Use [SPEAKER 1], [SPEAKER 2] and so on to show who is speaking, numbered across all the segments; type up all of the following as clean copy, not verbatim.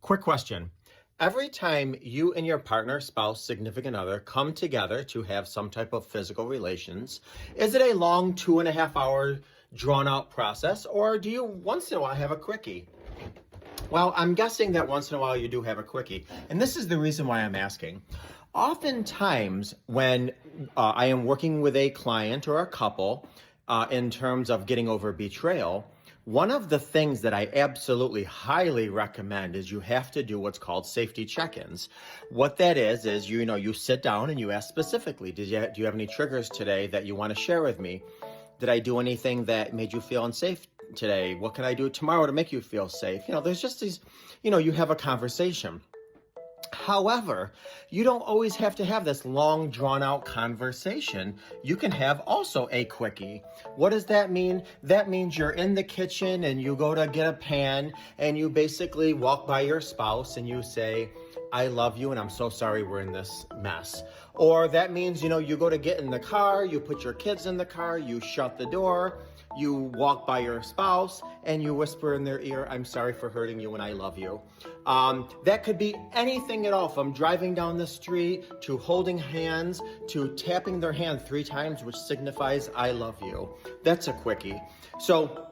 [SPEAKER 1] Quick question. Every time you and your partner, spouse, significant other come together to have some type of physical relations, is it a long 2.5 hour drawn out process, or do you once in a while have a quickie? Well, I'm guessing that once in a while you do have a quickie. And this is the reason why I'm asking. Oftentimes, when I am working with a client or a couple in terms of getting over betrayal, one of the things that I absolutely highly recommend is you have to do what's called safety check-ins. What that is you sit down and you ask specifically, do you have any triggers today that you want to share with me? Did I do anything that made you feel unsafe today? What can I do tomorrow to make you feel safe? There's just these, you have a conversation. However, you don't always have to have this long, drawn-out conversation. You can have also a quickie. What does that mean? That means you're in the kitchen and you go to get a pan and you basically walk by your spouse and you say, I love you and I'm so sorry we're in this mess. Or that means, you go to get in the car, you put your kids in the car, you shut the door, you walk by your spouse and you whisper in their ear, I'm sorry for hurting you and I love you. That could be anything at all, from driving down the street to holding hands to tapping their hand 3 times, which signifies I love you. That's a quickie. So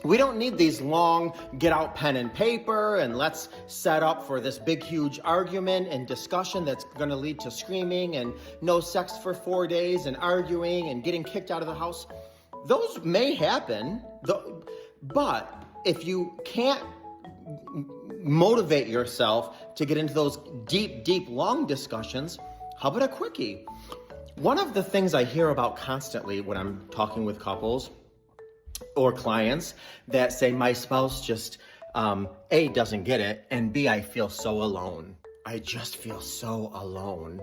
[SPEAKER 1] we don't need these long get out pen and paper and let's set up for this big, huge argument and discussion that's going to lead to screaming and no sex for 4 days and arguing and getting kicked out of the house. Those may happen, but if you can't motivate yourself to get into those deep, deep, long discussions, how about a quickie? One of the things I hear about constantly when I'm talking with couples or clients that say my spouse just, A, doesn't get it, and B, I feel so alone. I just feel so alone.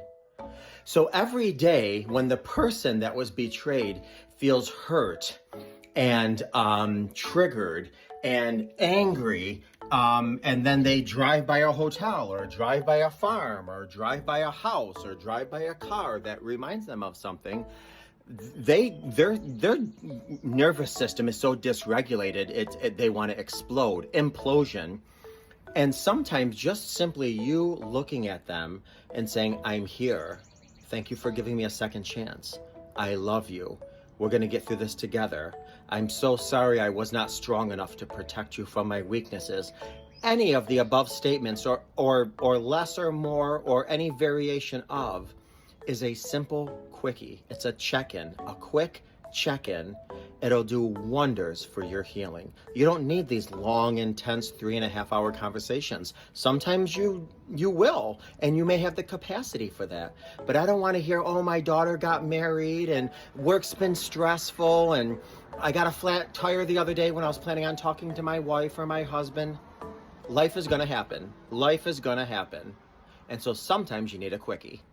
[SPEAKER 1] So every day when the person that was betrayed feels hurt and triggered and angry, and then they drive by a hotel or drive by a farm or drive by a house or drive by a car that reminds them of something, their nervous system is so dysregulated, they want to explode, implosion. And sometimes just simply you looking at them and saying, I'm here. Thank you for giving me a second chance. I love you. We're going to get through this together. I'm so sorry I was not strong enough to protect you from my weaknesses. Any of the above statements or less or more or any variation of is a simple quickie. It's a check-in, a quick check-in. It'll do wonders for your healing. You don't need these long, intense 3.5 hour conversations. Sometimes you will, and you may have the capacity for that. But I don't want to hear, oh, my daughter got married and work's been stressful and I got a flat tire the other day when I was planning on talking to my wife or my husband. Life is going to happen. Life is going to happen. And so sometimes you need a quickie.